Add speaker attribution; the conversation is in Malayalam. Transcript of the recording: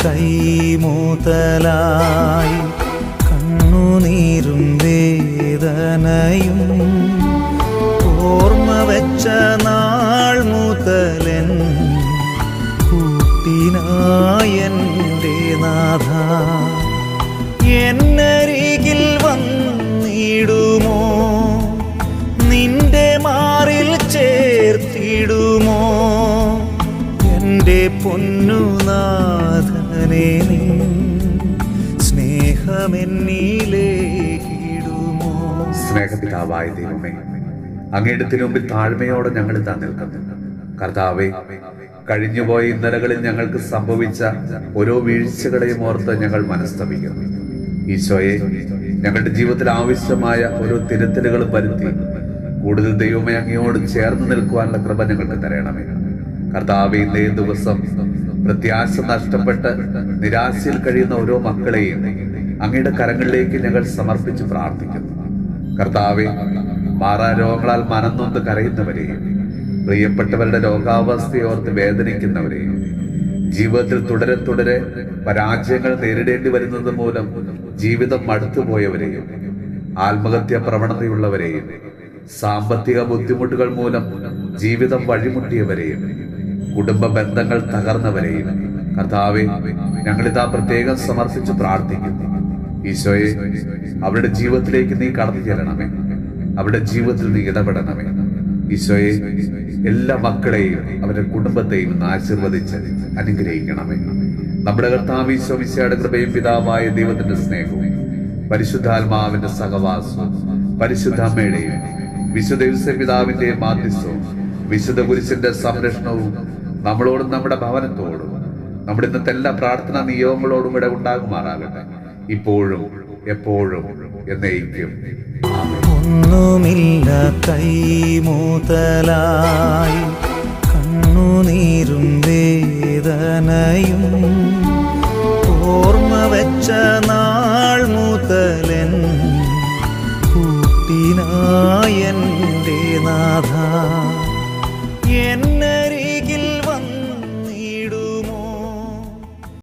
Speaker 1: കൈമുതലായി കണ്ണുനീരും വേദനയും ഓർമ്മ വെച്ച നാൾ മുതലൻ കൂട്ടിനായെൻ്റെ നാഥ എന്നരികിൽ വന്നിടുമോ നിന്റെ മാറിൽ ചേർത്തിടുമോ എൻ്റെ പൊന്നുനാഥനെ നിൻ സ്നേഹമെന്നിലേക്കിടുമോ.
Speaker 2: സ്നേഹപിതാവായ ദൈവമേ, അങ്ങയുടെ തിരുമുമ്പിൽ താഴ്മയോടെ ഞങ്ങൾ ഇതാ നിൽക്കുന്നു. കർത്താവേ, കഴിഞ്ഞുപോയ ഇന്നലകളിൽ ഞങ്ങൾക്ക് സംഭവിച്ച ഓരോ വീഴ്ചകളെയും ഓർത്ത് ഞങ്ങൾ മനസ്തപിക്കുന്നു. ഈശോയെ, ഞങ്ങളുടെ ജീവിതത്തിൽ ആവശ്യമായ ഓരോ തിരുത്തലുകളും വരുത്തി കൂടുതൽ ദൈവമേ അങ്ങയോട് ചേർന്ന് നിൽക്കുവാനുള്ള കൃപ ഞങ്ങൾക്ക് തരണമേ. കർത്താവേ, ഇന്നേ ദിവസം പ്രത്യാശ നഷ്ടപ്പെട്ട് നിരാശയിൽ കഴിയുന്ന ഓരോ മക്കളെയും അങ്ങയുടെ കരങ്ങളിലേക്ക് ഞങ്ങൾ സമർപ്പിച്ച് പ്രാർത്ഥിക്കുന്നു. കർത്താവേ, മാറാരോഗങ്ങളാൽ മനംനൊന്ന് കരയുന്നവരെയും പ്രിയപ്പെട്ടവരുടെ രോഗാവസ്ഥയോർത്ത് വേദനിക്കുന്നവരെയും ജീവിതത്തിൽ തുടരെ തുടരെ പരാജയങ്ങൾ നേരിടേണ്ടി വരുന്നത് മൂലം ജീവിതം മടുത്തുപോയവരെയും ആത്മഹത്യ പ്രവണതയുള്ളവരെയും സാമ്പത്തിക ബുദ്ധിമുട്ടുകൾ മൂലം ജീവിതം വഴിമുട്ടിയവരെയും കുടുംബ ബന്ധങ്ങൾ തകർന്നവരെയും കർത്താവെ ഞങ്ങളിതാ പ്രത്യേകം സമർപ്പിച്ച് പ്രാർത്ഥിക്കുന്നു. ഈശോയെ, അവരുടെ ജീവിതത്തിലേക്ക് നീ കടന്നു ചെല്ലണമേ, അവരുടെ ജീവിതത്തിൽ നീ ഇടപെടണമേ. ഈശോയെ, എല്ലാ മക്കളെയും അവരുടെ കുടുംബത്തെയും ആശീർവദിച്ച് അനുഗ്രഹിക്കണമേ. നമ്മുടെ കർത്താവ് ഈശോ മിശിഹായുടെ കൃപയും പിതാവായ ദൈവത്തിന്റെ സ്നേഹവും പരിശുദ്ധാത്മാവിന്റെ സഹവാസവും പരിശുദ്ധ അമ്മയുടെയും വിശുദ്ധ ഔസേപ്പ് പിതാവിന്റെയും മാധ്യസ്ഥവും വിശുദ്ധ കുരിശിന്റെ സംരക്ഷണവും നമ്മളോടും നമ്മുടെ ഭവനത്തോടും നമ്മുടെ ഇന്നത്തെ എല്ലാ പ്രാർത്ഥനാ നിയോഗങ്ങളോടും ഇവിടെ ഉണ്ടാകുമാറാകട്ടെ, ഇപ്പോഴും എപ്പോഴും എന്നേക്കും.
Speaker 1: ഒന്നുമില്ല കൈമുതലായി കണ്ണുനീരും വേദനയും ഓർമ്മ വെച്ച നാൾ മുതലൻ കൂട്ടിനായെൻ്റെ നാഥ